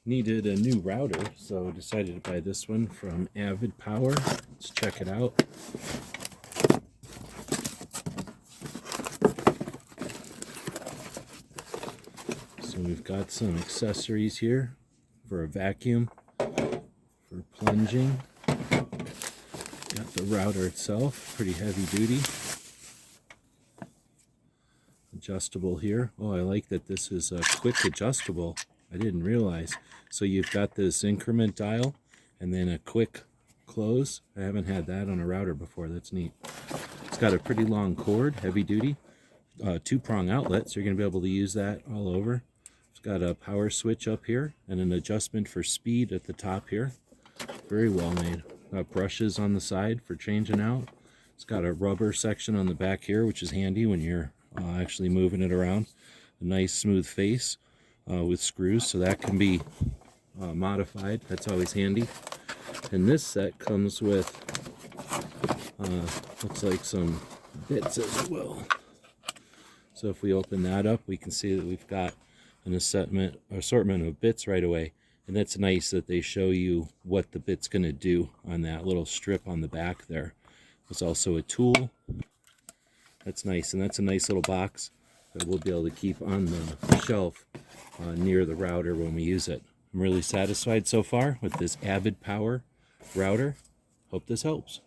needed a new router, so decided to buy this one from AvidPower. Let's check it out. So we've got some accessories here for a vacuum, for plunging. Got the router itself, pretty heavy duty. Adjustable here. Oh, I like that this is a quick adjustable. I didn't realize. So you've got this increment dial and then a quick close. I haven't had that on a router before. That's neat. It's got a pretty long cord, heavy duty, two-prong outlet, so you're going to be able to use that all over. It's got a power switch up here and an adjustment for speed at the top here. Very well made. Got brushes on the side for changing out. It's got a rubber section on the back here, which is handy when you're actually moving it around. A nice smooth face with screws, so that can be modified. That's always handy. And this set comes with looks like some bits as well. So if we open that up, we can see that we've got an assortment of bits right away. And that's nice that they show you what the bit's going to do on that little strip on the back there. There's also a tool. That's nice, and that's a nice little box that we'll be able to keep on the shelf near the router when we use it. I'm really satisfied so far with this AvidPower router. Hope this helps.